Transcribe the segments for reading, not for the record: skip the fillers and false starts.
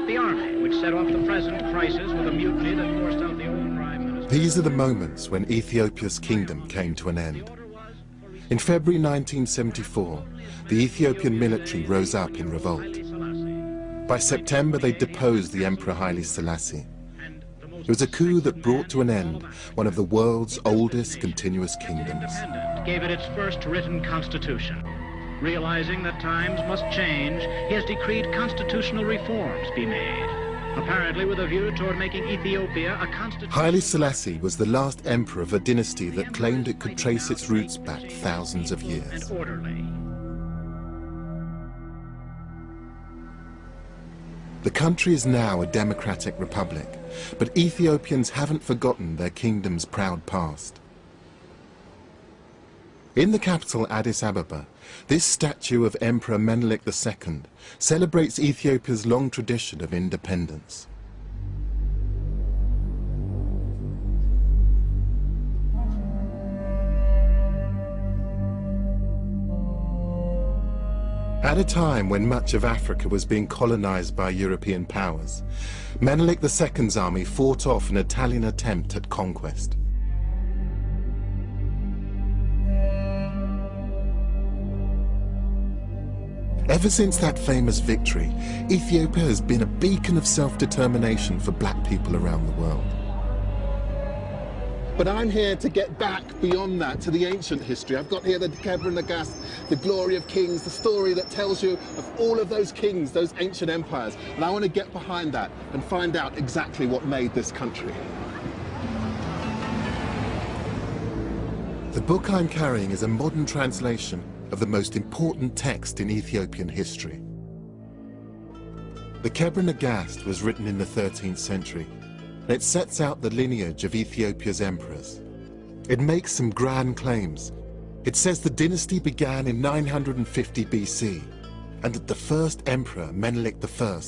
the army, which set off the present crisis with a mutiny that forced out the old prime minister. These are the moments when Ethiopia's kingdom came to an end. In February 1974, the Ethiopian military rose up in revolt. By September, they deposed the Emperor Haile Selassie. It was a coup that brought to an end one of the world's oldest continuous kingdoms. Gave it its first written constitution. Realizing that times must change, he has decreed constitutional reforms be made, apparently with a view toward making Ethiopia a constitution. Haile Selassie was the last emperor of a dynasty that claimed it could trace its roots back thousands of years. And orderly. The country is now a democratic republic, but Ethiopians haven't forgotten their kingdom's proud past. In the capital Addis Ababa, this statue of Emperor Menelik II celebrates Ethiopia's long tradition of independence. At a time when much of Africa was being colonized by European powers, Menelik II's army fought off an Italian attempt at conquest. Ever since that famous victory, Ethiopia has been a beacon of self-determination for black people around the world. But I'm here to get back beyond that to the ancient history. I've got here the Kebra Nagast, the glory of kings, the story that tells you of all of those kings, those ancient empires. And I want to get behind that and find out exactly what made this country. The book I'm carrying is a modern translation of the most important text in Ethiopian history. The Kebra Nagast was written in the 13th century. It sets out the lineage of Ethiopia's emperors. It makes some grand claims. It says the dynasty began in 950 BC, and that the first emperor, Menelik I,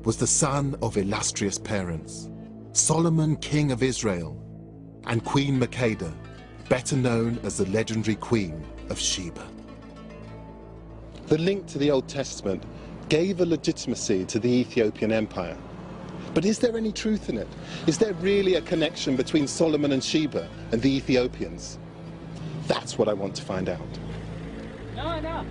was the son of illustrious parents, Solomon, king of Israel, and Queen Makeda, better known as the legendary Queen of Sheba. The link to the Old Testament gave a legitimacy to the Ethiopian Empire. But is there any truth in it? Is there really a connection between Solomon and Sheba and the Ethiopians? That's what I want to find out. No.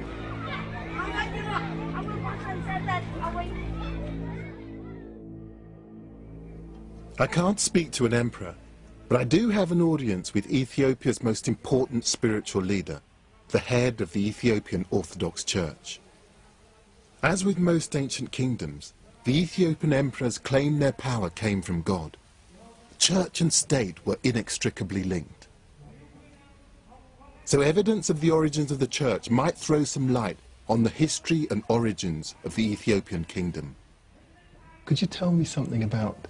I can't speak to an emperor, but I do have an audience with Ethiopia's most important spiritual leader, the head of the Ethiopian Orthodox Church. As with most ancient kingdoms, the Ethiopian emperors claimed their power came from God. Church and state were inextricably linked. So evidence of the origins of the church might throw some light on the history and origins of the Ethiopian kingdom. Could you tell me something about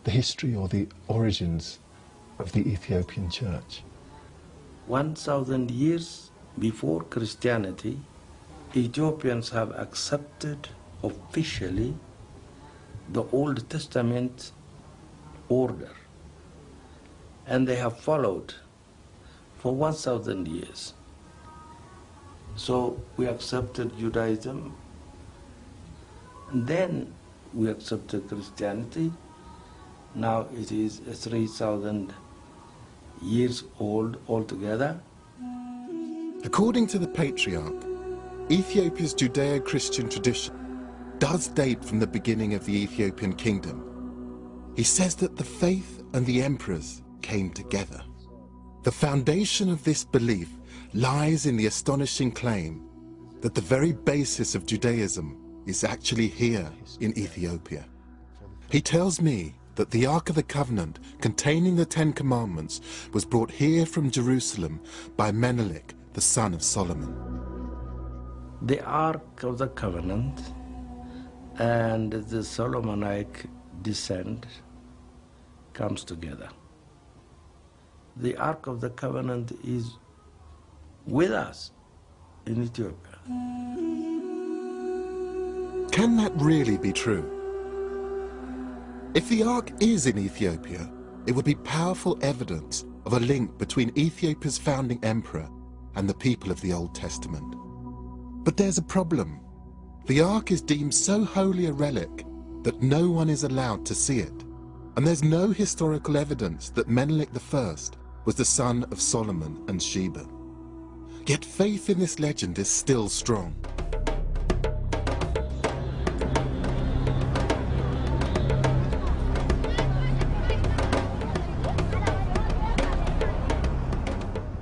the history or the origins of the Ethiopian church? 1,000 years before Christianity, Ethiopians have accepted officially the Old Testament order, and they have followed for 1,000 years. So we accepted Judaism, and then we accepted Christianity. Now it is 3,000 years old altogether. According to the Patriarch, Ethiopia's Judeo-Christian tradition does date from the beginning of the Ethiopian kingdom. He says that the faith and the emperors came together. The foundation of this belief lies in the astonishing claim that the very basis of Judaism is actually here in Ethiopia. He tells me that the Ark of the Covenant containing the 10 Commandments was brought here from Jerusalem by Menelik, the son of Solomon. The Ark of the Covenant and the Solomonic descent comes together. The Ark of the Covenant is with us in Ethiopia. Can that really be true? If the Ark is in Ethiopia, it would be powerful evidence of a link between Ethiopia's founding emperor and the people of the Old Testament. But there's a problem. The Ark is deemed so holy a relic that no one is allowed to see it, and there's no historical evidence that Menelik I was the son of Solomon and Sheba. Yet faith in this legend is still strong.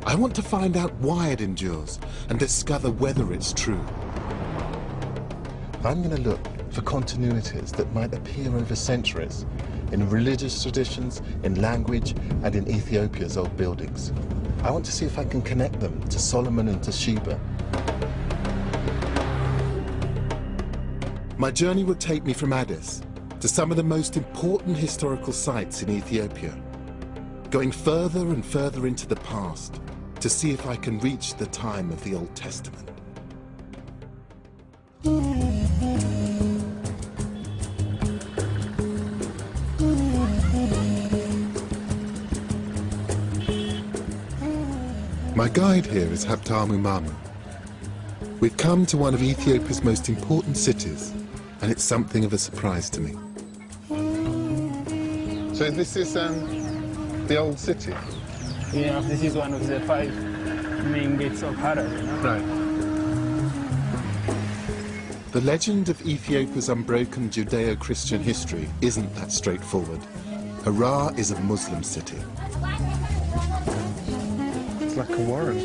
I want to find out why it endures and discover whether it's true. I'm going to look for continuities that might appear over centuries in religious traditions, in language, and in Ethiopia's old buildings. I want to see if I can connect them to Solomon and to Sheba. My journey will take me from Addis to some of the most important historical sites in Ethiopia, going further and further into the past to see if I can reach the time of the Old Testament. My guide here is Habtamu Mamu. We've come to one of Ethiopia's most important cities, and it's something of a surprise to me. So this is the old city? Yeah, this is one of the 5 main gates of Harar, you know? Right. The legend of Ethiopia's unbroken Judeo-Christian history isn't that straightforward. Harar is a Muslim city. It's like a warren.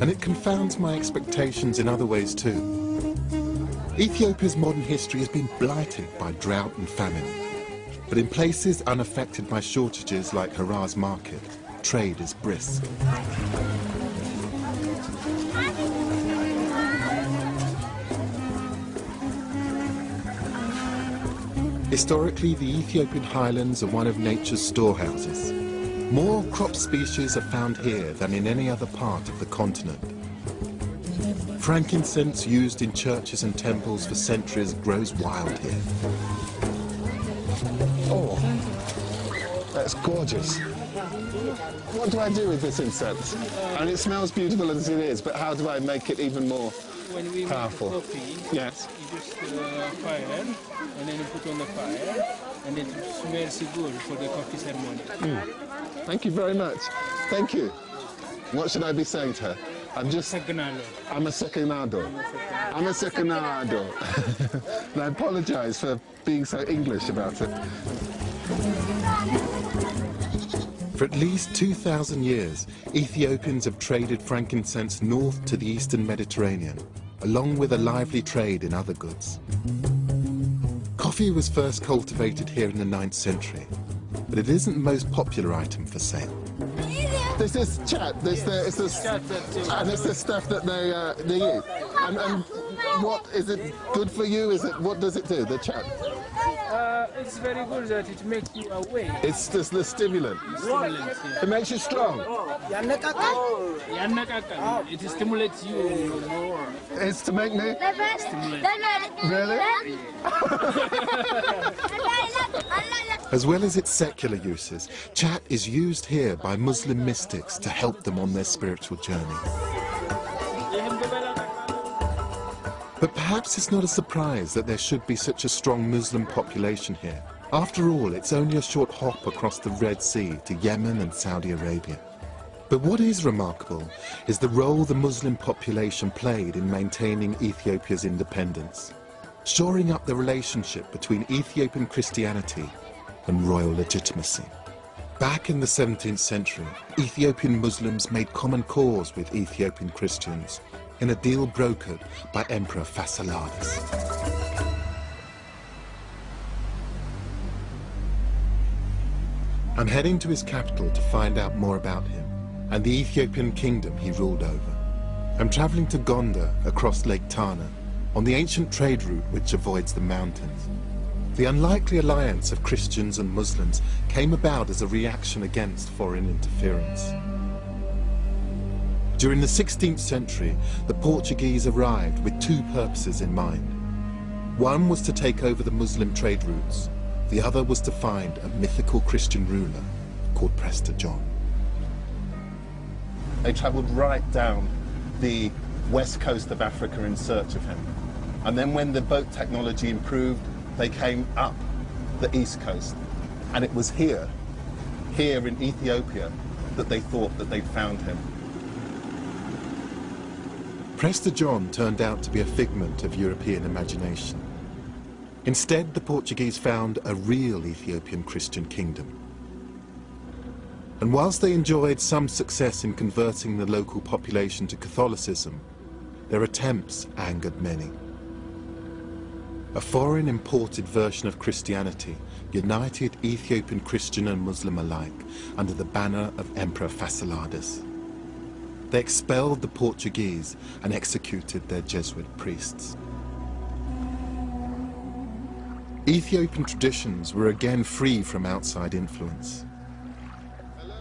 And it confounds my expectations in other ways too. Ethiopia's modern history has been blighted by drought and famine. But in places unaffected by shortages like Harar's market, trade is brisk. Historically, the Ethiopian highlands are one of nature's storehouses. More crop species are found here than in any other part of the continent. Frankincense used in churches and temples for centuries grows wild here. Oh, that's gorgeous. What do I do with this incense? And it smells beautiful as it is, but how do I make it even more powerful? When we make coffee, yes. you just fire, and then you put on the fire, and it smells good for the coffee ceremony. Thank you very much. Thank you. What should I be saying to her? I'm a seconado. I'm a seconado. And I apologize for being so English about it. For at least 2,000 years, Ethiopians have traded frankincense north to the eastern Mediterranean, along with a lively trade in other goods. Coffee was first cultivated here in the 9th century, but it isn't the most popular item for sale. This is chat. And it's the stuff that they eat. And what is it good for you? What does it do? The chat. It's very good that it makes you awake. It's just the stimulant. It makes you strong. It stimulates you more. It's to make me Stimulate. really. As well as its secular uses, chat is used here by Muslim mystics to help them on their spiritual journey. But perhaps it's not a surprise that there should be such a strong Muslim population here. After all, it's only a short hop across the Red Sea to Yemen and Saudi Arabia. But what is remarkable is the role the Muslim population played in maintaining Ethiopia's independence, shoring up the relationship between Ethiopian Christianity and royal legitimacy. Back in the 17th century, Ethiopian Muslims made common cause with Ethiopian Christians in a deal brokered by Emperor Fasilides. I'm heading to his capital to find out more about him and the Ethiopian kingdom he ruled over. I'm traveling to Gondar across Lake Tana on the ancient trade route which avoids the mountains. The unlikely alliance of Christians and Muslims came about as a reaction against foreign interference. During the 16th century, the Portuguese arrived with 2 purposes in mind. One was to take over the Muslim trade routes. The other was to find a mythical Christian ruler called Prester John. They travelled right down the west coast of Africa in search of him. And then when the boat technology improved, they came up the east coast. And it was here in Ethiopia, that they thought that they'd found him. Prester John turned out to be a figment of European imagination. Instead, the Portuguese found a real Ethiopian Christian kingdom. And whilst they enjoyed some success in converting the local population to Catholicism, their attempts angered many. A foreign imported version of Christianity united Ethiopian Christian and Muslim alike under the banner of Emperor Fasciladas. They expelled the Portuguese and executed their Jesuit priests. Ethiopian traditions were again free from outside influence.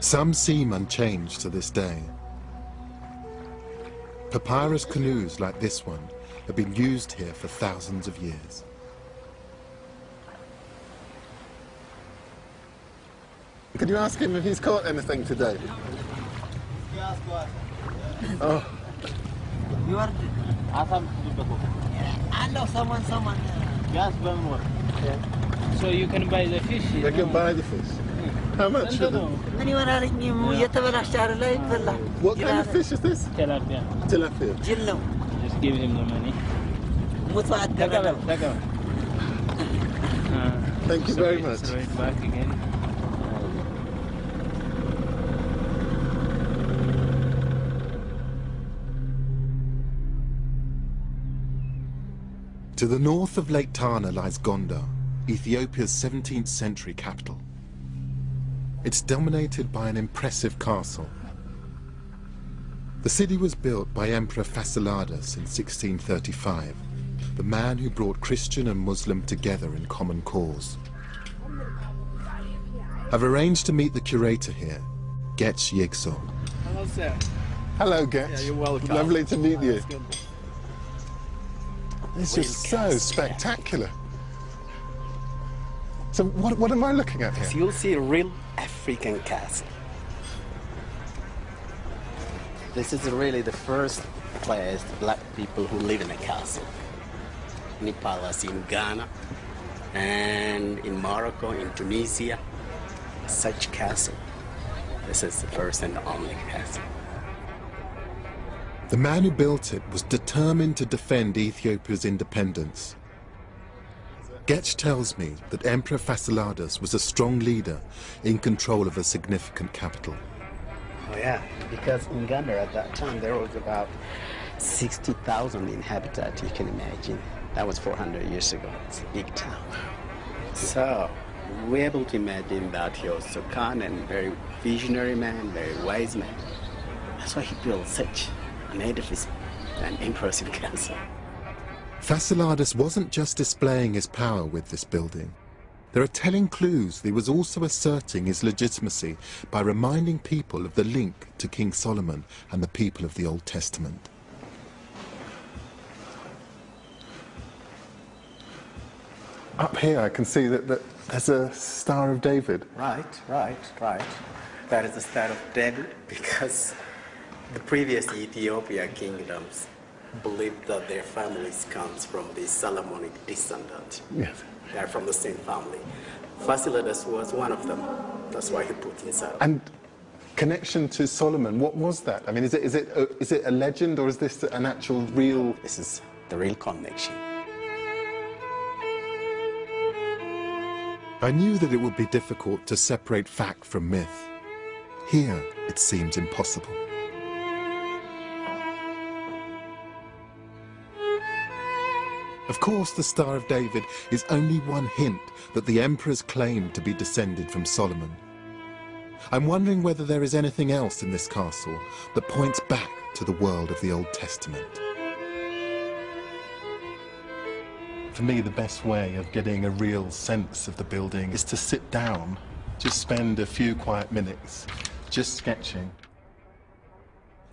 Some seem unchanged to this day. Papyrus canoes like this one have been used here for thousands of years. Can you ask him if he's caught anything today? Oh. You are... I know someone. Yes, one more. Yeah. So you can buy the fish? They can buy the fish? How much for them? What kind of fish is this? Tilapia. Tilapia. Just give him the money. Thank you very much. It's right back again. To the north of Lake Tana lies Gondar, Ethiopia's 17th century capital. It's dominated by an impressive castle. The city was built by Emperor Fasciladas in 1635, the man who brought Christian and Muslim together in common cause. I've arranged to meet the curator here, Getch Yigso. Hello, sir. Hello, Getch. Yeah, you're welcome. Lovely to meet you. Good. It's just so spectacular. So what am I looking at here? You'll see a real African castle. This is really the first place black people who live in a castle. In palace in Ghana and in Morocco, in Tunisia, such castle. This is the first and only castle. The man who built it was determined to defend Ethiopia's independence. Getch tells me that Emperor Fasciladas was a strong leader in control of a significant capital. Oh yeah, because in Ghana at that time there was about 60,000 inhabitants, you can imagine. That was 400 years ago. It's a big town. So we're able to imagine that he was so kind and very visionary man, very wise man. That's why he built such an edifice, an impressive castle. Fasciladas wasn't just displaying his power with this building. There are telling clues that he was also asserting his legitimacy by reminding people of the link to King Solomon and the people of the Old Testament. Up here I can see that there's a Star of David. Right. That is the Star of David because the previous Ethiopian kingdoms believed that their families comes from the Solomonic descendant. Yes. They are from the same family. Fasciladas was one of them. That's why he put inside. And connection to Solomon, what was that? I mean, is it a legend or is this an actual real? This is the real connection. I knew that it would be difficult to separate fact from myth. Here, it seems impossible. Of course, the Star of David is only one hint that the emperors claimed to be descended from Solomon. I'm wondering whether there is anything else in this castle that points back to the world of the Old Testament. For me, the best way of getting a real sense of the building is to sit down, just spend a few quiet minutes, just sketching.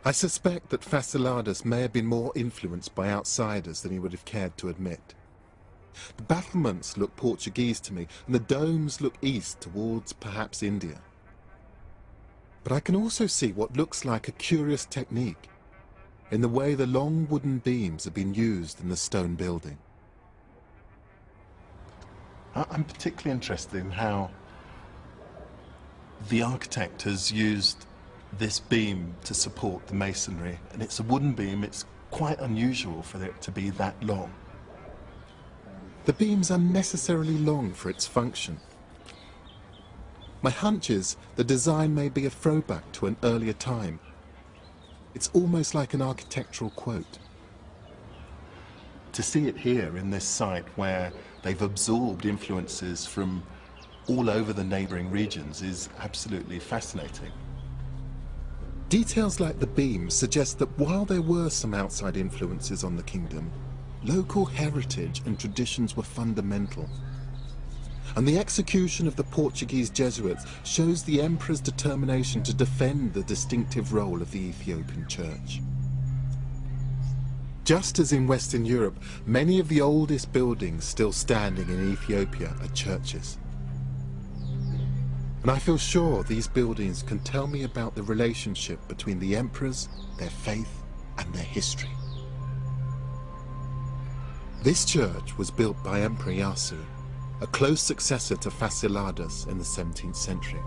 I suspect that Fasciladas may have been more influenced by outsiders than he would have cared to admit. The battlements look Portuguese to me, and the domes look east towards perhaps India. But I can also see what looks like a curious technique. in the way the long wooden beams have been used in the stone building. I'm particularly interested in how the architect has used this beam to support the masonry, and it's a wooden beam. It's quite unusual for it to be that long. The beam's unnecessarily long for its function. My hunch is the design may be a throwback to an earlier time. It's almost like an architectural quote. To see it here in this site where they've absorbed influences from all over the neighbouring regions is absolutely fascinating. Details like the beam suggest that while there were some outside influences on the kingdom, local heritage and traditions were fundamental. And the execution of the Portuguese Jesuits shows the emperor's determination to defend the distinctive role of the Ethiopian church. Just as in Western Europe, many of the oldest buildings still standing in Ethiopia are churches. And I feel sure these buildings can tell me about the relationship between the emperors, their faith, and their history. This church was built by Emperor Yasu, a close successor to Fasciladas in the 17th century.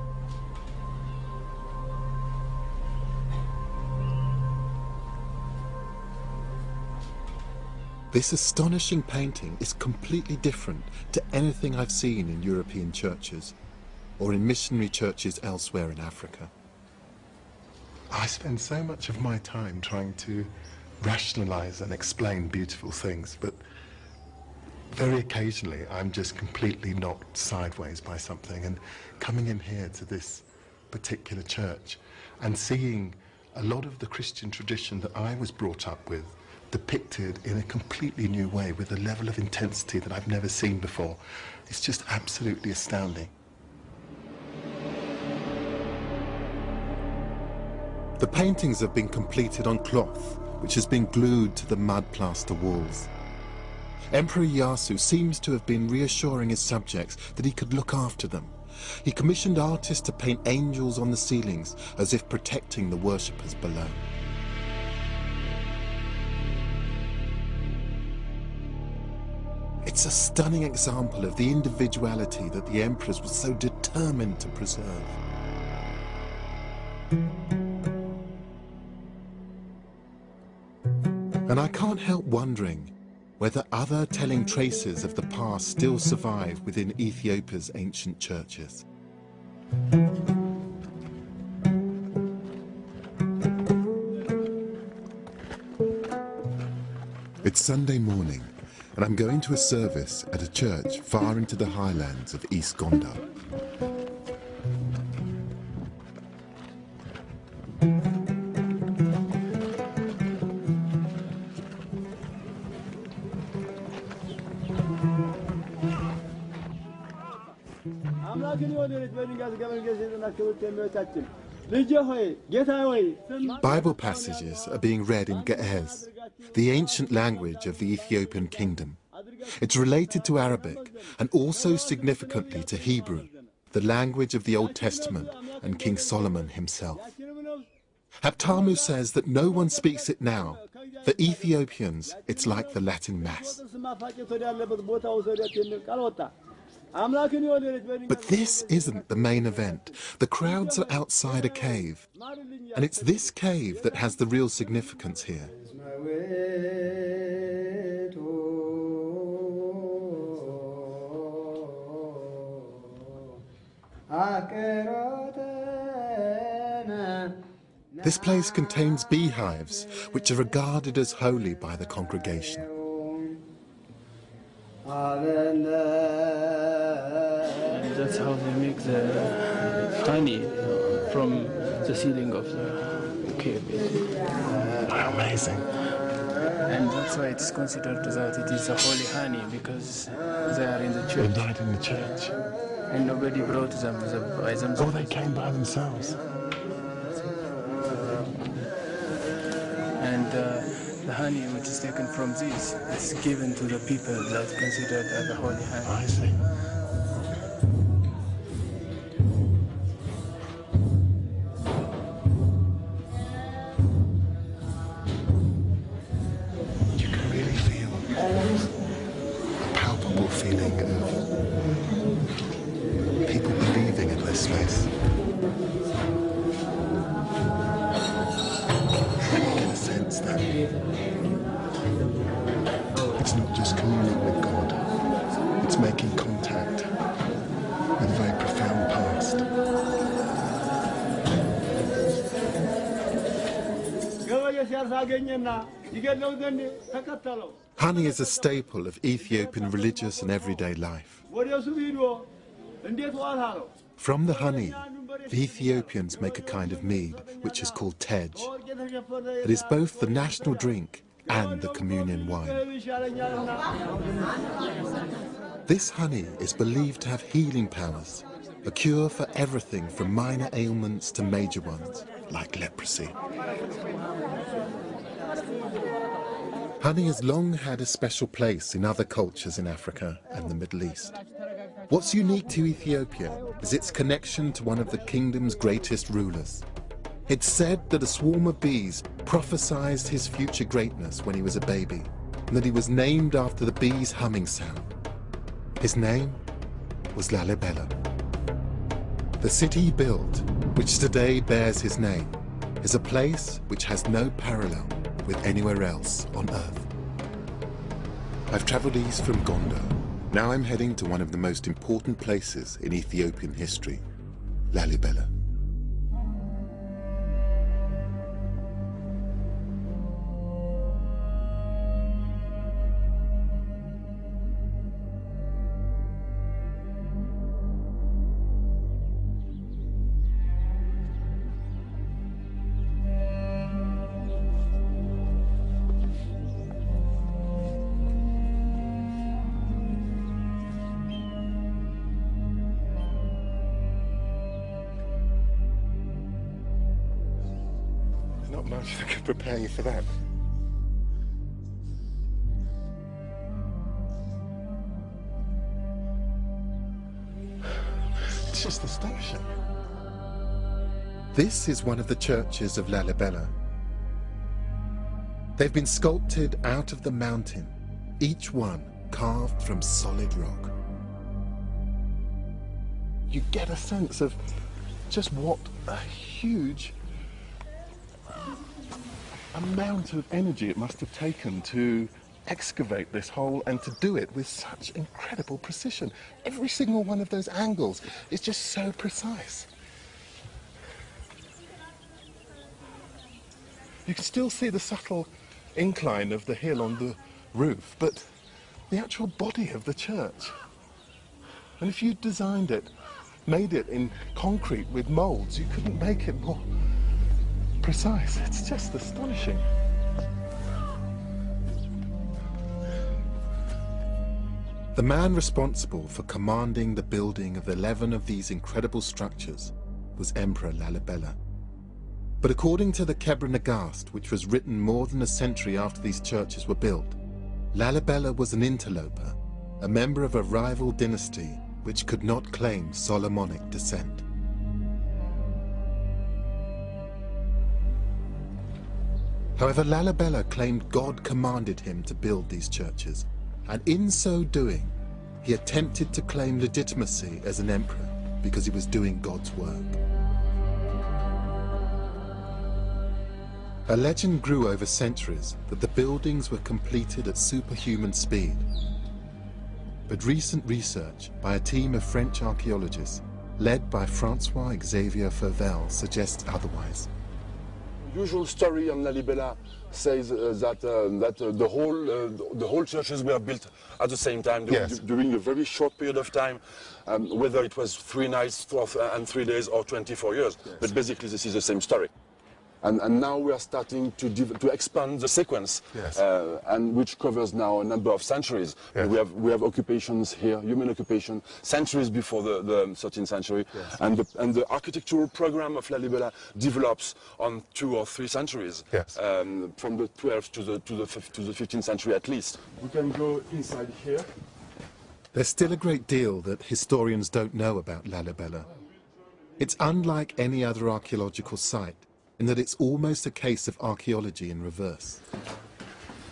This astonishing painting is completely different to anything I've seen in European churches or in missionary churches elsewhere in Africa. I spend so much of my time trying to rationalize and explain beautiful things, but very occasionally I'm just completely knocked sideways by something, and coming in here to this particular church and seeing a lot of the Christian tradition that I was brought up with depicted in a completely new way with a level of intensity that I've never seen before, it's just absolutely astounding. The paintings have been completed on cloth, which has been glued to the mud plaster walls. Emperor Yasu seems to have been reassuring his subjects that he could look after them. He commissioned artists to paint angels on the ceilings as if protecting the worshippers below. It's a stunning example of the individuality that the emperors were so determined to preserve. And I can't help wondering whether other telling traces of the past still survive within Ethiopia's ancient churches. It's Sunday morning, and I'm going to a service at a church far into the highlands of East Gondar. Bible passages are being read in Ge'ez, the ancient language of the Ethiopian kingdom. It's related to Arabic and also significantly to Hebrew, the language of the Old Testament and King Solomon himself. Haptamu says that no one speaks it now. For Ethiopians, it's like the Latin Mass. But this isn't the main event. The crowds are outside a cave, and it's this cave that has the real significance here. This place contains beehives, which are regarded as holy by the congregation. That's how they make the honey from the ceiling of the cave. Amazing. And that's why it's considered that it is a holy honey, because they are in the church. They died in the church. And nobody brought them by themselves. Oh, they came by themselves. And the honey which is taken from this is given to the people that considered as a holy honey. I see. real feeling of people believing in this place. I get a sense that it's not just communing with God, it's making contact with a very profound past. Honey is a staple of Ethiopian religious and everyday life. From the honey, the Ethiopians make a kind of mead, which is called tej. It is both the national drink and the communion wine. This honey is believed to have healing powers, a cure for everything from minor ailments to major ones, like leprosy. Honey has long had a special place in other cultures in Africa and the Middle East. What's unique to Ethiopia is its connection to one of the kingdom's greatest rulers. It's said that a swarm of bees prophesied his future greatness when he was a baby, and that he was named after the bees' humming sound. His name was Lalibela. The city he built, which today bears his name, is a place which has no parallel with anywhere else on Earth. I've travelled east from Gondo. Now I'm heading to one of the most important places in Ethiopian history, Lalibela. Not much that could prepare you for that. It's just astonishing. This is one of the churches of Lalibela. They've been sculpted out of the mountain, each one carved from solid rock. You get a sense of just what a huge amount of energy it must have taken to excavate this hole and to do it with such incredible precision. Every single one of those angles is just so precise. You can still see the subtle incline of the hill on the roof, but the actual body of the church. And if you designed it, made it in concrete with molds, you couldn't make it more precise. It's just astonishing. The man responsible for commanding the building of 11 of these incredible structures was Emperor Lalibela. But according to the Kebra Nagast, which was written more than a century after these churches were built, Lalibela was an interloper, a member of a rival dynasty which could not claim Solomonic descent. However, Lalibela claimed God commanded him to build these churches, and in so doing, he attempted to claim legitimacy as an emperor because he was doing God's work. A legend grew over centuries that the buildings were completed at superhuman speed. But recent research by a team of French archaeologists, led by Francois Xavier Fauvel, suggests otherwise. Usual story on Lalibela says that the whole churches were built at the same time during a very short period of time, whether it was 3 nights and 3 days or 24 years. Yes. But basically this is the same story. And now we are starting to expand the sequence, yes. And which covers now a number of centuries. Yes. We have occupations here, human occupation, centuries before the 13th century, yes. and the architectural program of Lalibela develops on 2 or 3 centuries, yes. From the 12th to the 15th century at least. We can go inside here. There's still a great deal that historians don't know about Lalibela. It's unlike any other archaeological site, in that it's almost a case of archaeology in reverse.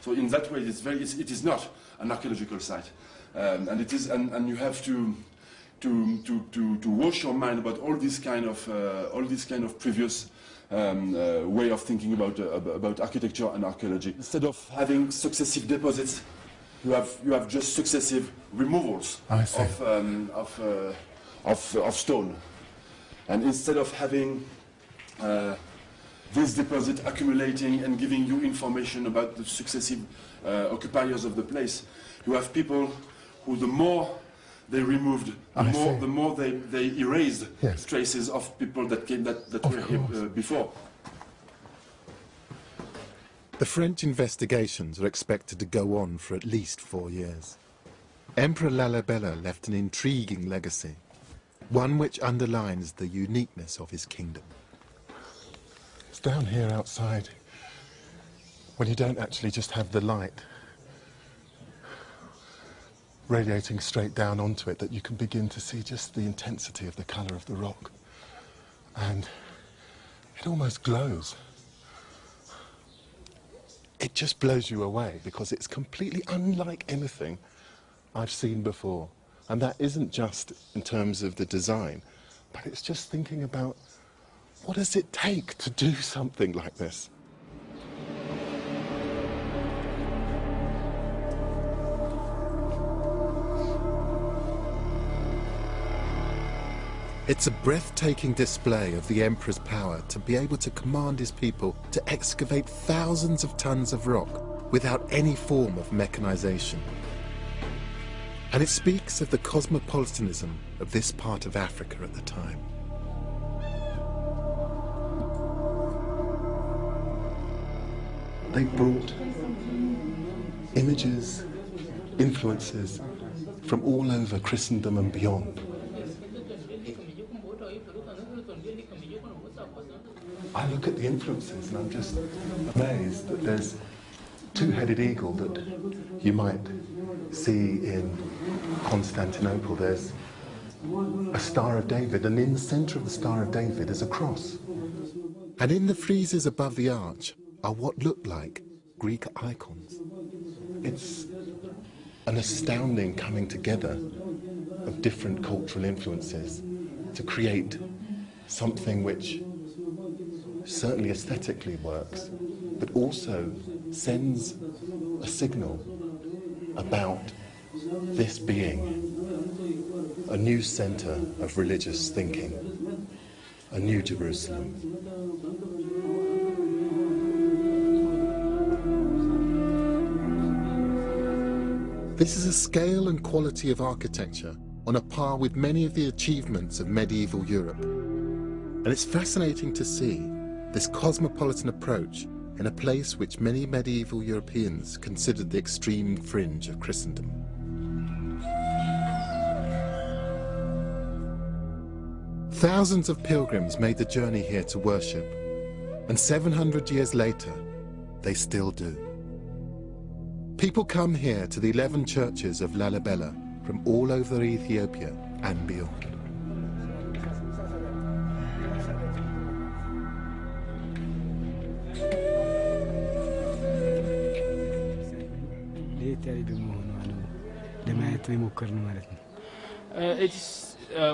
So in that way, it is not an archaeological site. and it is, and you have to wash your mind about all this kind of previous way of thinking about architecture and archaeology. Instead of having successive deposits, you have just successive removals of stone, and instead of having this deposit accumulating and giving you information about the successive occupiers of the place, you have people who, the more they removed, the more they erased traces of people that came that were here before. The French investigations are expected to go on for at least 4 years. Emperor Lalibela left an intriguing legacy, one which underlines the uniqueness of his kingdom. It's down here outside, when you don't actually just have the light radiating straight down onto it, that you can begin to see just the intensity of the colour of the rock. And it almost glows. It just blows you away because it's completely unlike anything I've seen before. And that isn't just in terms of the design, but it's just thinking about, what does it take to do something like this? It's a breathtaking display of the emperor's power to be able to command his people to excavate thousands of tons of rock without any form of mechanization. And it speaks of the cosmopolitanism of this part of Africa at the time. They brought images, influences from all over Christendom and beyond. I look at the influences and I'm just amazed that there's two-headed eagle that you might see in Constantinople. There's a Star of David, and in the centre of the Star of David is a cross. And in the friezes above the arch are what look like Greek icons. It's an astounding coming together of different cultural influences to create something which certainly aesthetically works, but also sends a signal about this being a new centre of religious thinking, a new Jerusalem. This is a scale and quality of architecture on a par with many of the achievements of medieval Europe. And it's fascinating to see this cosmopolitan approach in a place which many medieval Europeans considered the extreme fringe of Christendom. Thousands of pilgrims made the journey here to worship, and 700 years later, they still do. People come here to the 11 churches of Lalibela from all over Ethiopia and beyond.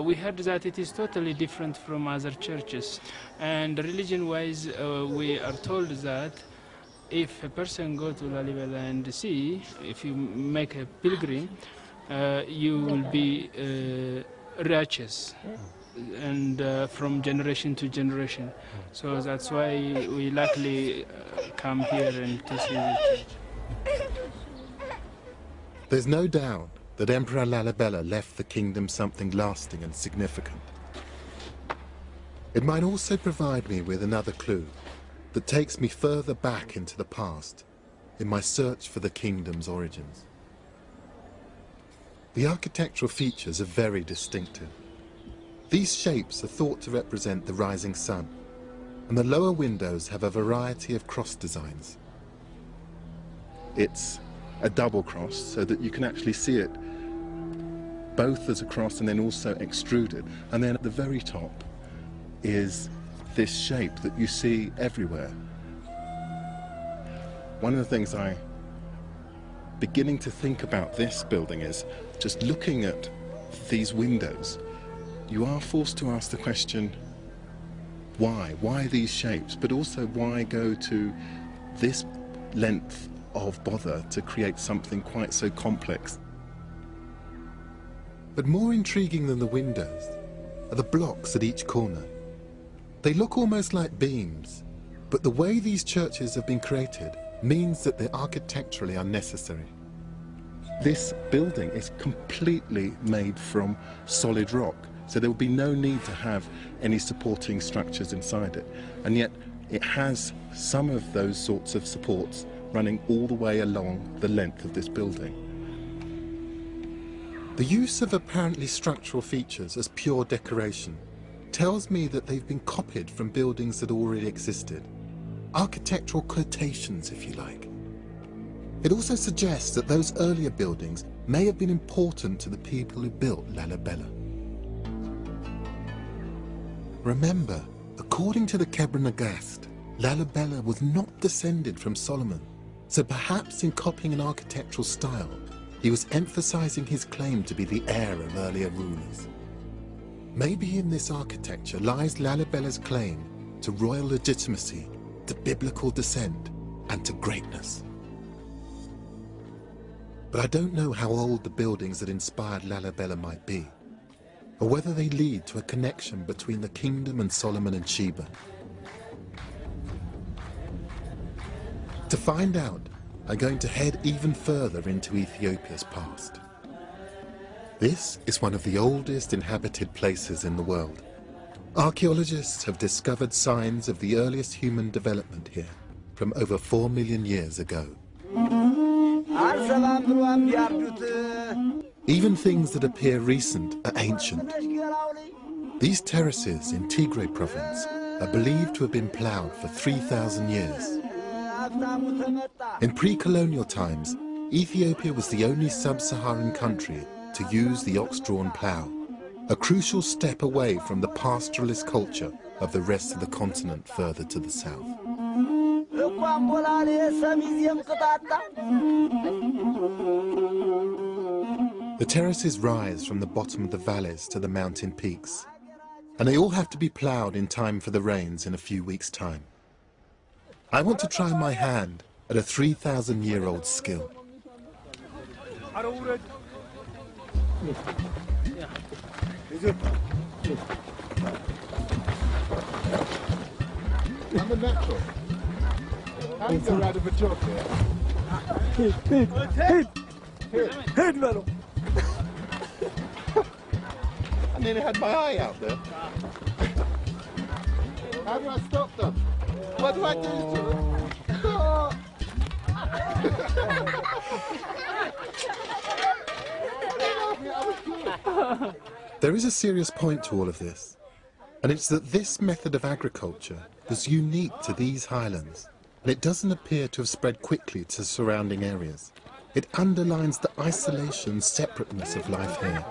We heard that it is totally different from other churches, and religion-wise we are told that if a person go to Lalibela and see, if you make a pilgrim, you will be righteous, and from generation to generation. So that's why we luckily come here and to see the church. There's no doubt that Emperor Lalibela left the kingdom something lasting and significant. It might also provide me with another clue that takes me further back into the past in my search for the kingdom's origins. The architectural features are very distinctive. These shapes are thought to represent the rising sun, and the lower windows have a variety of cross designs. It's a double cross so that you can actually see it both as a cross and then also extruded. And then at the very top is this shape that you see everywhere. One of the things I'm beginning to think about this building is just looking at these windows, you are forced to ask the question, why? Why these shapes? But also, why go to this length of bother to create something quite so complex? But more intriguing than the windows are the blocks at each corner. They look almost like beams, but the way these churches have been created means that they're architecturally unnecessary. This building is completely made from solid rock, so there will be no need to have any supporting structures inside it. And yet it has some of those sorts of supports running all the way along the length of this building. The use of apparently structural features as pure decoration tells me that they've been copied from buildings that already existed. Architectural quotations, if you like. It also suggests that those earlier buildings may have been important to the people who built Lalibela. Remember, according to the Kebra Nagast, Lalibela was not descended from Solomon, so perhaps in copying an architectural style, he was emphasizing his claim to be the heir of earlier rulers. Maybe in this architecture lies Lalibela's claim to royal legitimacy, to biblical descent, and to greatness. But I don't know how old the buildings that inspired Lalibela might be, or whether they lead to a connection between the kingdom and Solomon and Sheba. To find out, I'm going to head even further into Ethiopia's past. This is one of the oldest inhabited places in the world. Archaeologists have discovered signs of the earliest human development here from over 4 million years ago. Even things that appear recent are ancient. These terraces in Tigray province are believed to have been ploughed for 3,000 years. In pre-colonial times, Ethiopia was the only sub-Saharan country to use the ox-drawn plough, a crucial step away from the pastoralist culture of the rest of the continent further to the south. The terraces rise from the bottom of the valleys to the mountain peaks, and they all have to be ploughed in time for the rains in a few weeks' time. I want to try my hand at a 3,000-year-old skill. I'm a natural. I'm the right of a job here. Hit, fellow. I nearly had my eye out there. How do I stop them? What do I do to them? Stop! There is a serious point to all of this, and it's that this method of agriculture was unique to these highlands, and it doesn't appear to have spread quickly to surrounding areas. It underlines the isolation and separateness of life here.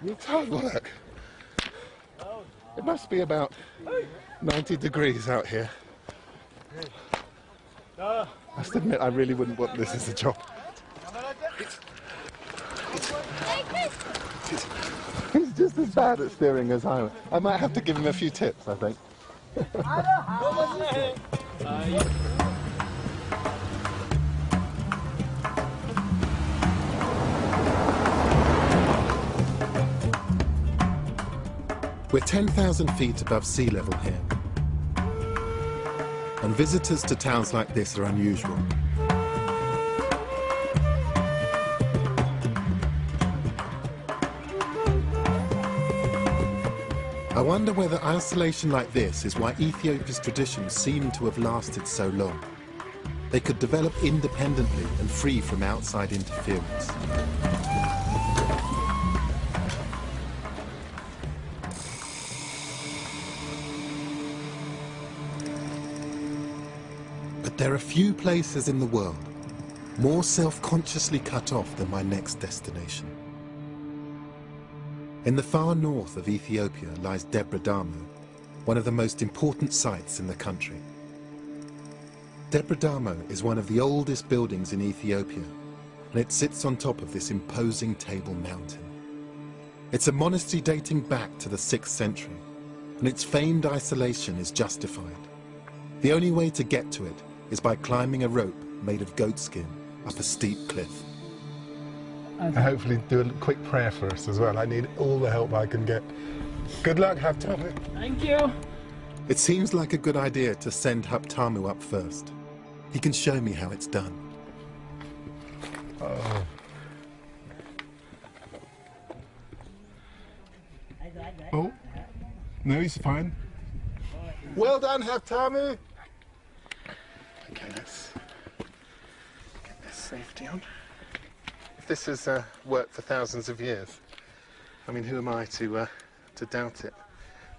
It's hard work. It must be about 90 degrees out here. I must admit, I really wouldn't want this as a job. He's just as bad at steering as I am. I might have to give him a few tips, I think. We're 10,000 feet above sea level here, and visitors to towns like this are unusual. I wonder whether isolation like this is why Ethiopia's traditions seem to have lasted so long. They could develop independently and free from outside interference. But there are few places in the world more self-consciously cut off than my next destination. In the far north of Ethiopia lies Debre Damo, one of the most important sites in the country. Debre Damo is one of the oldest buildings in Ethiopia, and it sits on top of this imposing Table Mountain. It's a monastery dating back to the 6th century, and its famed isolation is justified. The only way to get to it is by climbing a rope made of goatskin up a steep cliff. And hopefully do a quick prayer for us as well. I need all the help I can get. Good luck, Haptamu. Thank you. It seems like a good idea to send Haptamu up first. He can show me how it's done. Oh. Oh, no, he's fine. Well done, Haptamu. Okay, let's get this safety on. If this has worked for thousands of years, I mean, who am I to doubt it?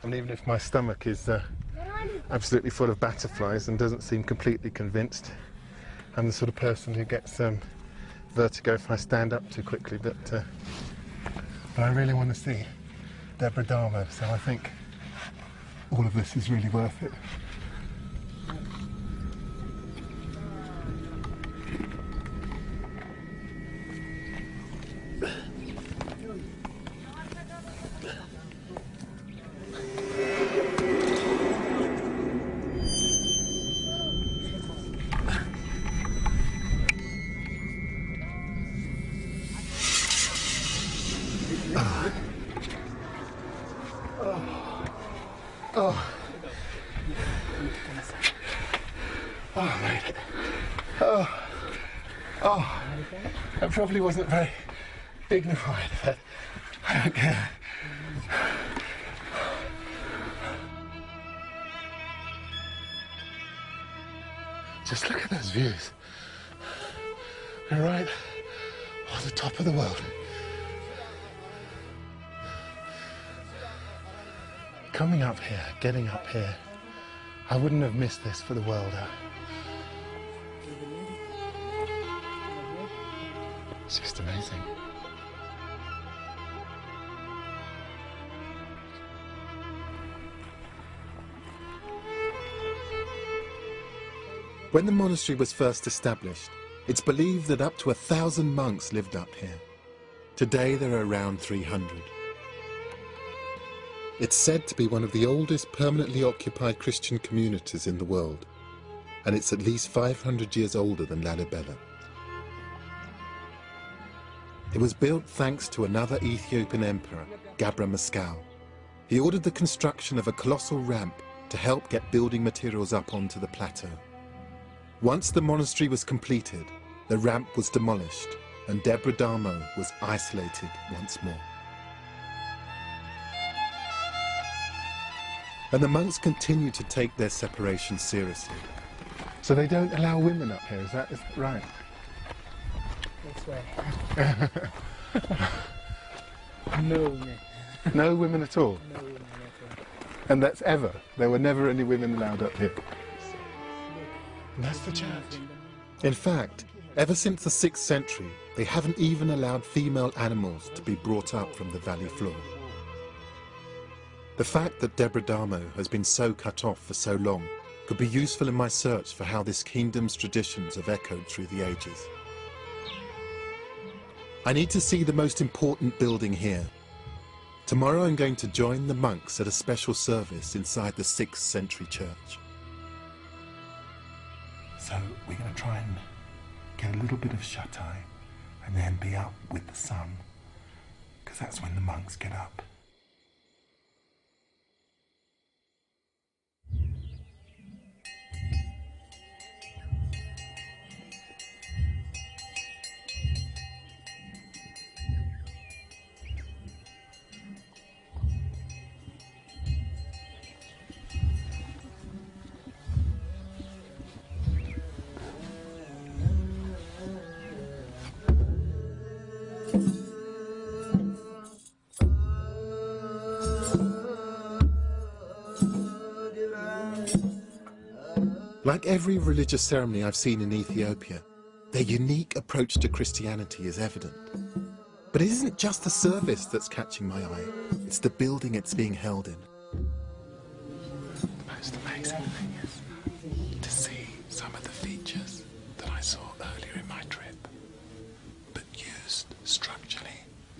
I mean, even if my stomach is absolutely full of butterflies and doesn't seem completely convinced, I'm the sort of person who gets vertigo if I stand up too quickly, but I really want to see Deborah Damo, so I think all of this is really worth it. That probably wasn't very dignified, but I don't care. Just look at those views. We're right on the top of the world. Coming up here, getting up here, I wouldn't have missed this for the world. It's just amazing. When the monastery was first established, it's believed that up to 1,000 monks lived up here. Today there are around 300. It's said to be one of the oldest permanently occupied Christian communities in the world, and it's at least 500 years older than Lalibela. It was built thanks to another Ethiopian emperor, Gabra Mescal. He ordered the construction of a colossal ramp to help get building materials up onto the plateau. Once the monastery was completed, the ramp was demolished and Deborah Damo was isolated once more. And the monks continue to take their separation seriously. So they don't allow women up here, is that right? That's right. No women. No women at all? No women at all. And that's ever? There were never any women allowed up here? And that's the church. In fact, ever since the 6th century, they haven't even allowed female animals to be brought up from the valley floor. The fact that Deborah Damo has been so cut off for so long could be useful in my search for how this kingdom's traditions have echoed through the ages. I need to see the most important building here. Tomorrow I'm going to join the monks at a special service inside the 6th century church. So we're going to try and get a little bit of shut-eye and then be up with the sun, because that's when the monks get up. Like every religious ceremony I've seen in Ethiopia, their unique approach to Christianity is evident. But it isn't just the service that's catching my eye, it's the building it's being held in. The most amazing thing is to see some of the features that I saw earlier in my trip.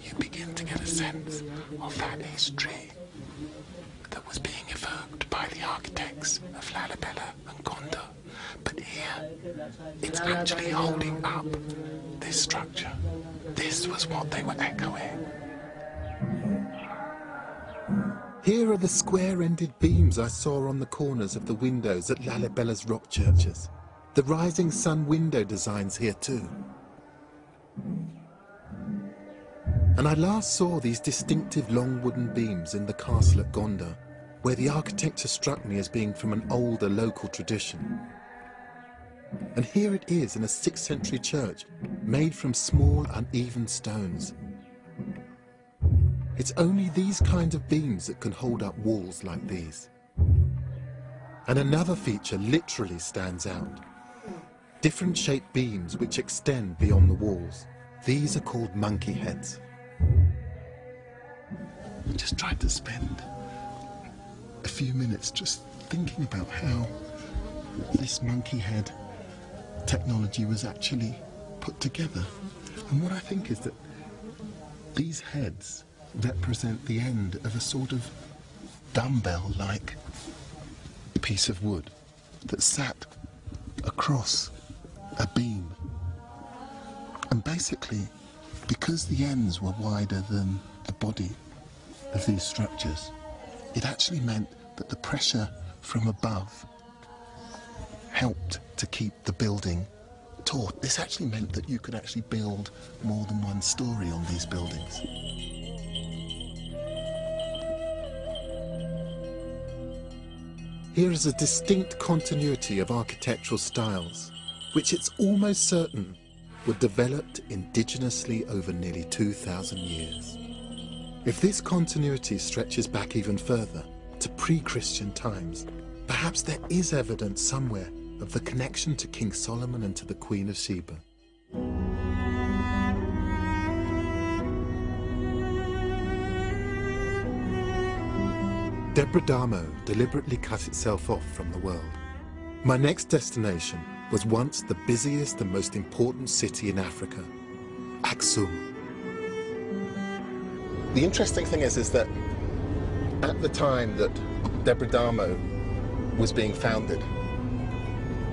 you begin to get a sense of that history that was being evoked by the architects of Lalibela and Gonda. But here, it's actually holding up this structure. This was what they were echoing. Here are the square-ended beams I saw on the corners of the windows at Lalibela's rock churches. The rising sun window designs here too. And I last saw these distinctive long wooden beams in the castle at Gonda, where the architecture struck me as being from an older local tradition. And here it is in a 6th century church, made from small uneven stones. It's only these kinds of beams that can hold up walls like these. And another feature literally stands out. Different shaped beams which extend beyond the walls. These are called monkey heads. I just tried to spend a few minutes just thinking about how this monkey head technology was actually put together. And what I think is that these heads represent the end of a sort of dumbbell-like piece of wood that sat across a beam. And basically, because the ends were wider than the body of these structures, it actually meant that the pressure from above helped to keep the building taut. This actually meant that you could actually build more than one story on these buildings. Here is a distinct continuity of architectural styles, which it's almost certain were developed indigenously over nearly 2,000 years. If this continuity stretches back even further, to pre-Christian times, perhaps there is evidence somewhere of the connection to King Solomon and to the Queen of Sheba. Debre Damo deliberately cut itself off from the world. My next destination was once the busiest and most important city in Africa, Aksum. The interesting thing is that at the time that Debre Damo was being founded,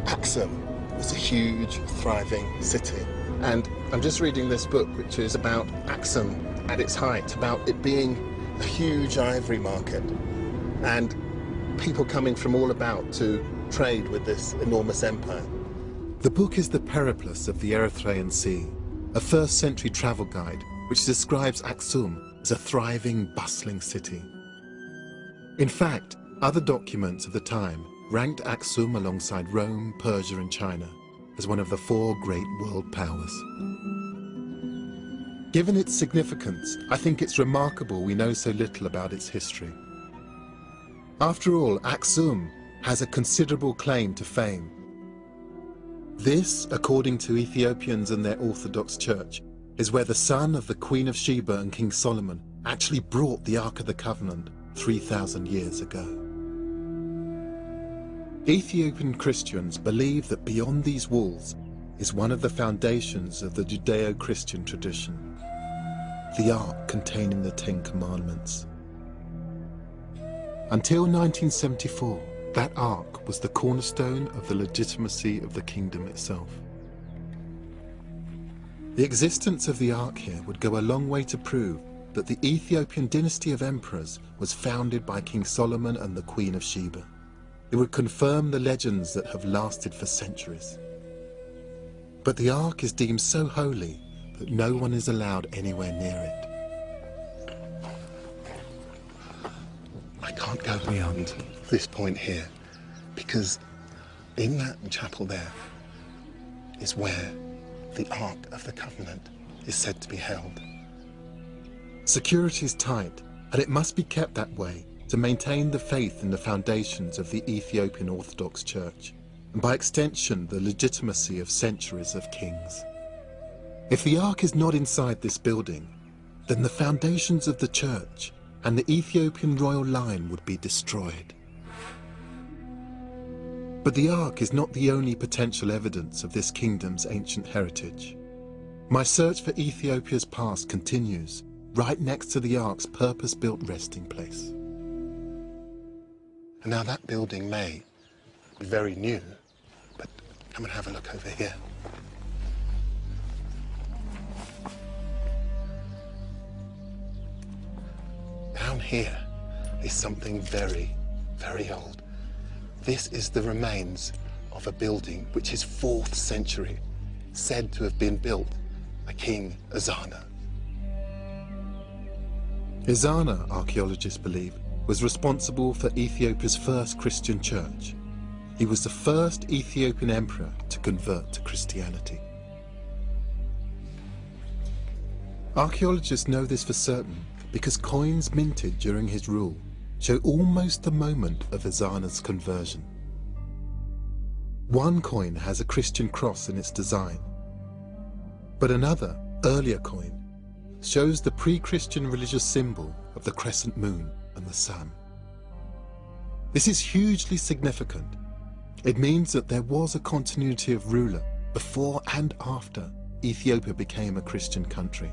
Aksum was a huge, thriving city. And I'm just reading this book, which is about Aksum at its height, about it being a huge ivory market and people coming from all about to trade with this enormous empire. The book is The Periplus of the Erythraean Sea, a 1st century travel guide which describes Aksum as a thriving, bustling city. In fact, other documents of the time ranked Aksum alongside Rome, Persia and China as one of the 4 great world powers. Given its significance, I think it's remarkable we know so little about its history. After all, Aksum has a considerable claim to fame. This, according to Ethiopians and their Orthodox Church, is where the son of the Queen of Sheba and King Solomon actually brought the Ark of the Covenant 3,000 years ago. Ethiopian Christians believe that beyond these walls is one of the foundations of the Judeo-Christian tradition, the Ark containing the 10 Commandments. Until 1974, that Ark was the cornerstone of the legitimacy of the kingdom itself. The existence of the Ark here would go a long way to prove that the Ethiopian dynasty of emperors was founded by King Solomon and the Queen of Sheba. It would confirm the legends that have lasted for centuries. But the Ark is deemed so holy that no one is allowed anywhere near it. I can't go beyond this point here, because in that chapel there is where the Ark of the Covenant is said to be held. Security is tight, and it must be kept that way to maintain the faith in the foundations of the Ethiopian Orthodox Church, and by extension the legitimacy of centuries of kings. If the Ark is not inside this building, then the foundations of the Church and the Ethiopian royal line would be destroyed. But the Ark is not the only potential evidence of this kingdom's ancient heritage. My search for Ethiopia's past continues, right next to the Ark's purpose-built resting place. And now that building may be very new, but come and have a look over here. Down here is something very, very old. This is the remains of a building which is 4th century, said to have been built by King Ezana. Ezana, archaeologists believe, was responsible for Ethiopia's first Christian church. He was the first Ethiopian emperor to convert to Christianity. Archaeologists know this for certain because coins minted during his rule show almost the moment of Ezana's conversion. One coin has a Christian cross in its design, but another, earlier coin, shows the pre-Christian religious symbol of the crescent moon and the sun. This is hugely significant. It means that there was a continuity of ruler before and after Ethiopia became a Christian country.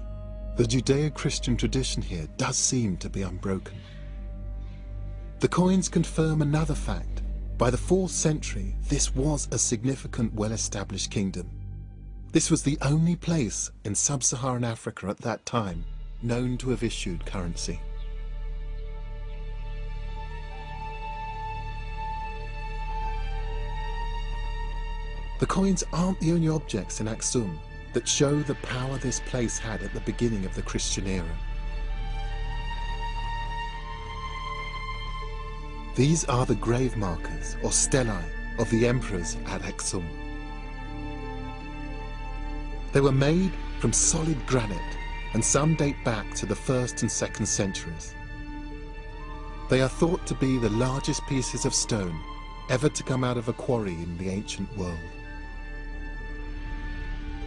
The Judeo-Christian tradition here does seem to be unbroken. The coins confirm another fact. By the 4th century, this was a significant, well-established kingdom. This was the only place in sub-Saharan Africa at that time known to have issued currency. The coins aren't the only objects in Aksum that show the power this place had at the beginning of the Christian era. These are the grave markers, or stelae, of the emperors at Aksum. They were made from solid granite, and some date back to the 1st and 2nd centuries. They are thought to be the largest pieces of stone ever to come out of a quarry in the ancient world.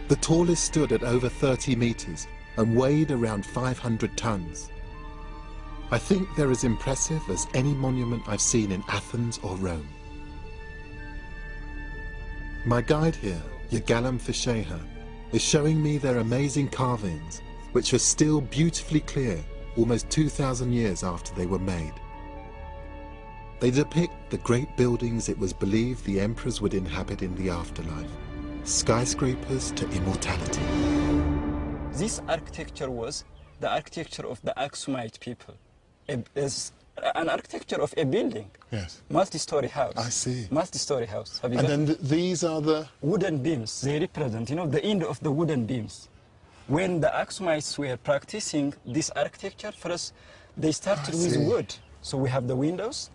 The tallest stood at over 30 meters and weighed around 500 tons. I think they're as impressive as any monument I've seen in Athens or Rome. My guide here, Yagalam Fisheha, is showing me their amazing carvings, which are still beautifully clear almost 2,000 years after they were made. They depict the great buildings it was believed the emperors would inhabit in the afterlife. Skyscrapers to immortality. This architecture was the architecture of the Aksumite people. It's an architecture of a building. Yes. Multi-story house. I see. Multi-story house. Have you And got then these are the... wooden beams. They represent, the end of the wooden beams. When the Aksumites were practicing this architecture, first they started with wood. So we have the windows.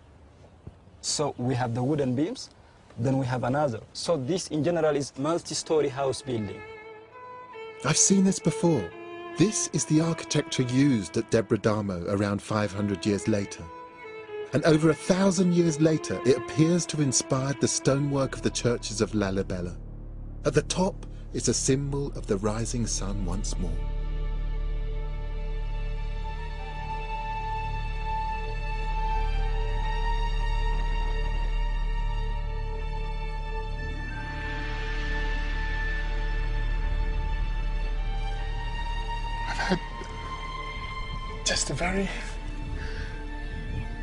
So we have the wooden beams. Then we have another. So this in general is multi-story house building. I've seen this before. This is the architecture used at Debre Damo around 500 years later. And over 1,000 years later, it appears to have inspired the stonework of the churches of Lalibela. At the top is a symbol of the rising sun once more. Just a very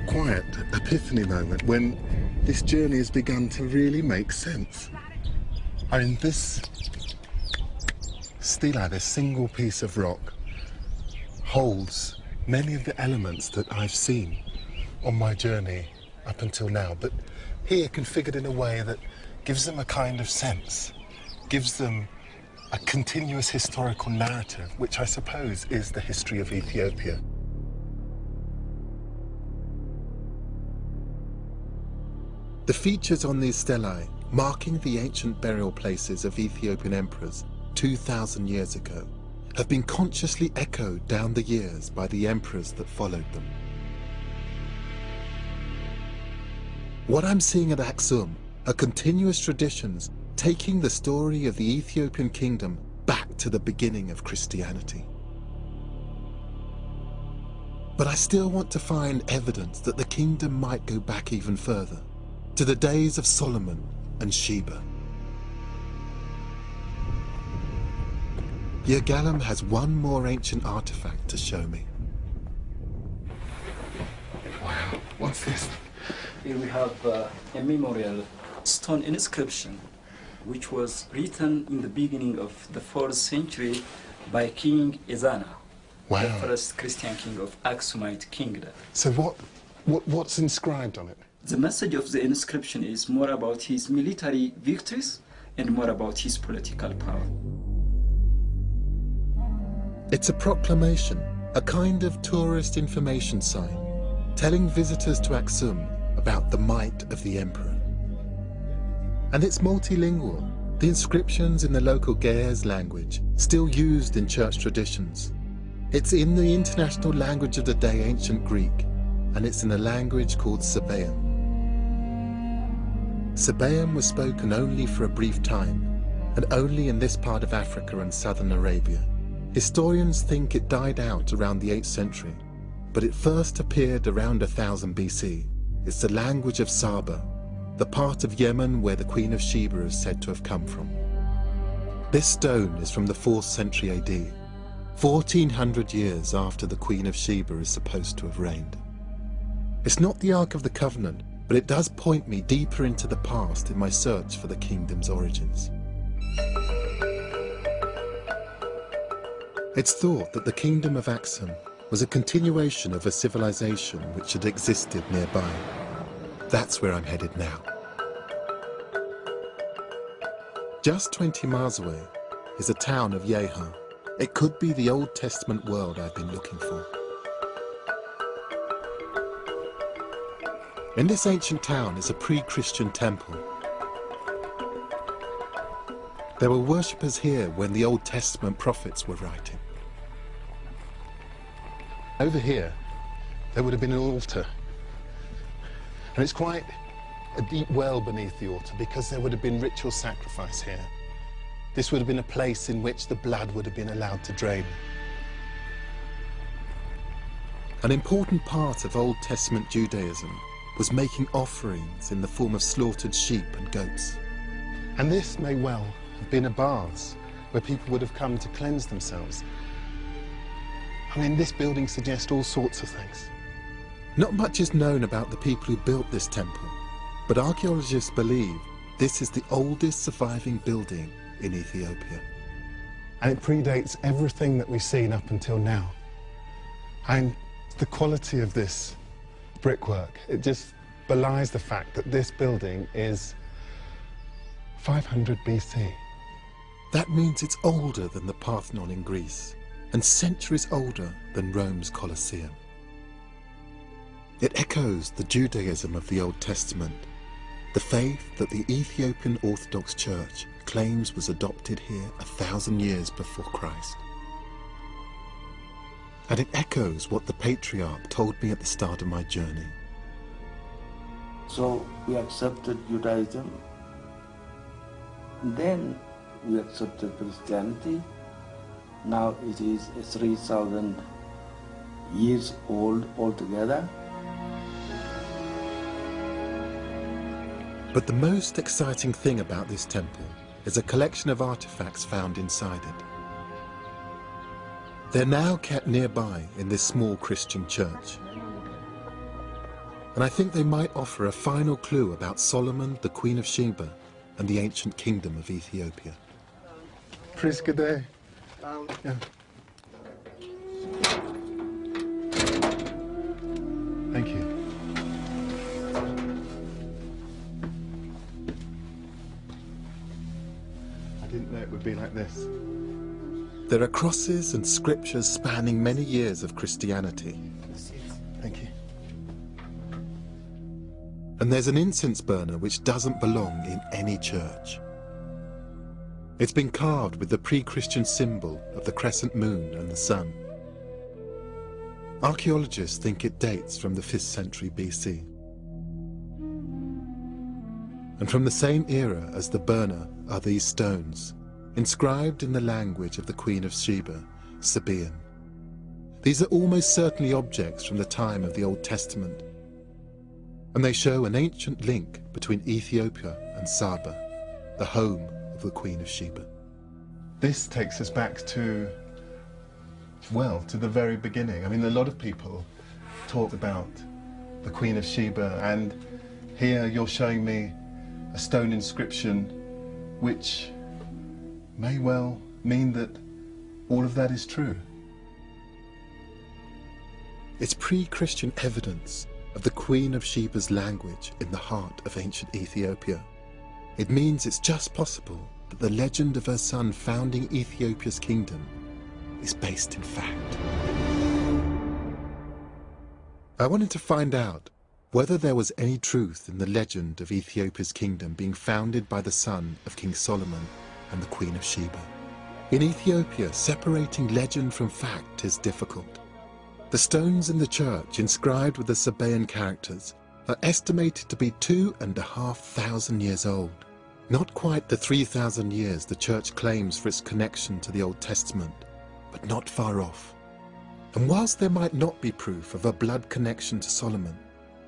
quiet epiphany moment when this journey has begun to really make sense. I mean, this stelae, this single piece of rock, holds many of the elements that I've seen on my journey up until now, but here configured in a way that gives them a kind of sense, gives them a continuous historical narrative, which I suppose is the history of Ethiopia. The features on these stelae, marking the ancient burial places of Ethiopian emperors 2,000 years ago, have been consciously echoed down the years by the emperors that followed them. What I'm seeing at Aksum are continuous traditions taking the story of the Ethiopian kingdom back to the beginning of Christianity. But I still want to find evidence that the kingdom might go back even further, to the days of Solomon and Sheba. Yergalem has one more ancient artifact to show me. Wow, what's this? Here we have a memorial stone inscription which was written in the beginning of the 4th century by King Ezana, Wow. the first Christian king of Aksumite kingdom. So what's inscribed on it? The message of the inscription is more about his military victories and more about his political power. It's a proclamation, a kind of tourist information sign, telling visitors to Aksum about the might of the emperor. And it's multilingual, the inscriptions in the local Ge'ez language, still used in church traditions. It's in the international language of the day, ancient Greek, and it's in a language called Sabaean. Sabaean was spoken only for a brief time, and only in this part of Africa and southern Arabia. Historians think it died out around the 8th century, but it first appeared around 1000 BC. It's the language of Saba, the part of Yemen where the Queen of Sheba is said to have come from. This stone is from the 4th century AD, 1400 years after the Queen of Sheba is supposed to have reigned. It's not the Ark of the Covenant, but it does point me deeper into the past in my search for the kingdom's origins. It's thought that the kingdom of Aksum was a continuation of a civilization which had existed nearby. That's where I'm headed now. Just 20 miles away is the town of Yeha. It could be the Old Testament world I've been looking for. In this ancient town is a pre-Christian temple. There were worshippers here when the Old Testament prophets were writing. Over here, there would have been an altar. And it's quite a deep well beneath the altar because there would have been ritual sacrifice here. This would have been a place in which the blood would have been allowed to drain. An important part of Old Testament Judaism was making offerings in the form of slaughtered sheep and goats. And this may well have been a baths where people would have come to cleanse themselves. I mean, this building suggests all sorts of things. Not much is known about the people who built this temple, but archaeologists believe this is the oldest surviving building in Ethiopia. And it predates everything that we've seen up until now. And the quality of this brickwork, it just belies the fact that this building is 500 BC. That means it's older than the Parthenon in Greece, and centuries older than Rome's Colosseum. It echoes the Judaism of the Old Testament, the faith that the Ethiopian Orthodox Church claims was adopted here 1,000 years before Christ. And it echoes what the Patriarch told me at the start of my journey. So we accepted Judaism, then we accepted Christianity. Now it is 3,000 years old altogether. But the most exciting thing about this temple is a collection of artifacts found inside it. They're now kept nearby in this small Christian church. And I think they might offer a final clue about Solomon, the Queen of Sheba, and the ancient kingdom of Ethiopia. Priskade. Yeah. Thank you. I didn't know it would be like this. There are crosses and scriptures spanning many years of Christianity. Thank you. And there's an incense burner which doesn't belong in any church. It's been carved with the pre-Christian symbol of the crescent moon and the sun. Archaeologists think it dates from the 5th century BC. And from the same era as the burner are these stones, inscribed in the language of the Queen of Sheba, Sabaean. These are almost certainly objects from the time of the Old Testament, and they show an ancient link between Ethiopia and Saba, the home of the Queen of Sheba. this takes us back to, well, to the very beginning. I mean, a lot of people talk about the Queen of Sheba, and here you're showing me a stone inscription which may well mean that all of that is true. It's pre-Christian evidence of the Queen of Sheba's language in the heart of ancient Ethiopia. It means it's just possible that the legend of her son founding Ethiopia's kingdom is based in fact. I wanted to find out whether there was any truth in the legend of Ethiopia's kingdom being founded by the son of King Solomon and the Queen of Sheba. In Ethiopia, separating legend from fact is difficult. The stones in the church, inscribed with the Sabaean characters, are estimated to be 2,500 years old. Not quite the 3,000 years the church claims for its connection to the Old Testament, but not far off. And whilst there might not be proof of a blood connection to Solomon,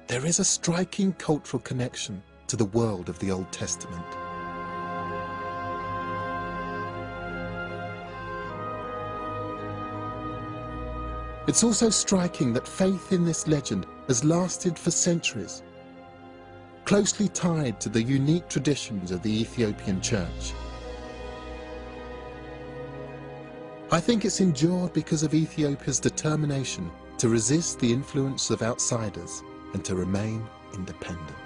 there is a striking cultural connection to the world of the Old Testament. It's also striking that faith in this legend has lasted for centuries, closely tied to the unique traditions of the Ethiopian church. I think it's endured because of Ethiopia's determination to resist the influence of outsiders and to remain independent.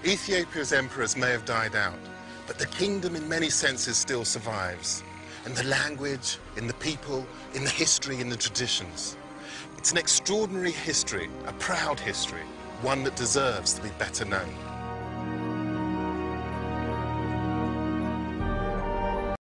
Ethiopia's emperors may have died out, but the kingdom in many senses still survives, in the language, in the people, in the history, in the traditions. It's an extraordinary history, a proud history, one that deserves to be better known.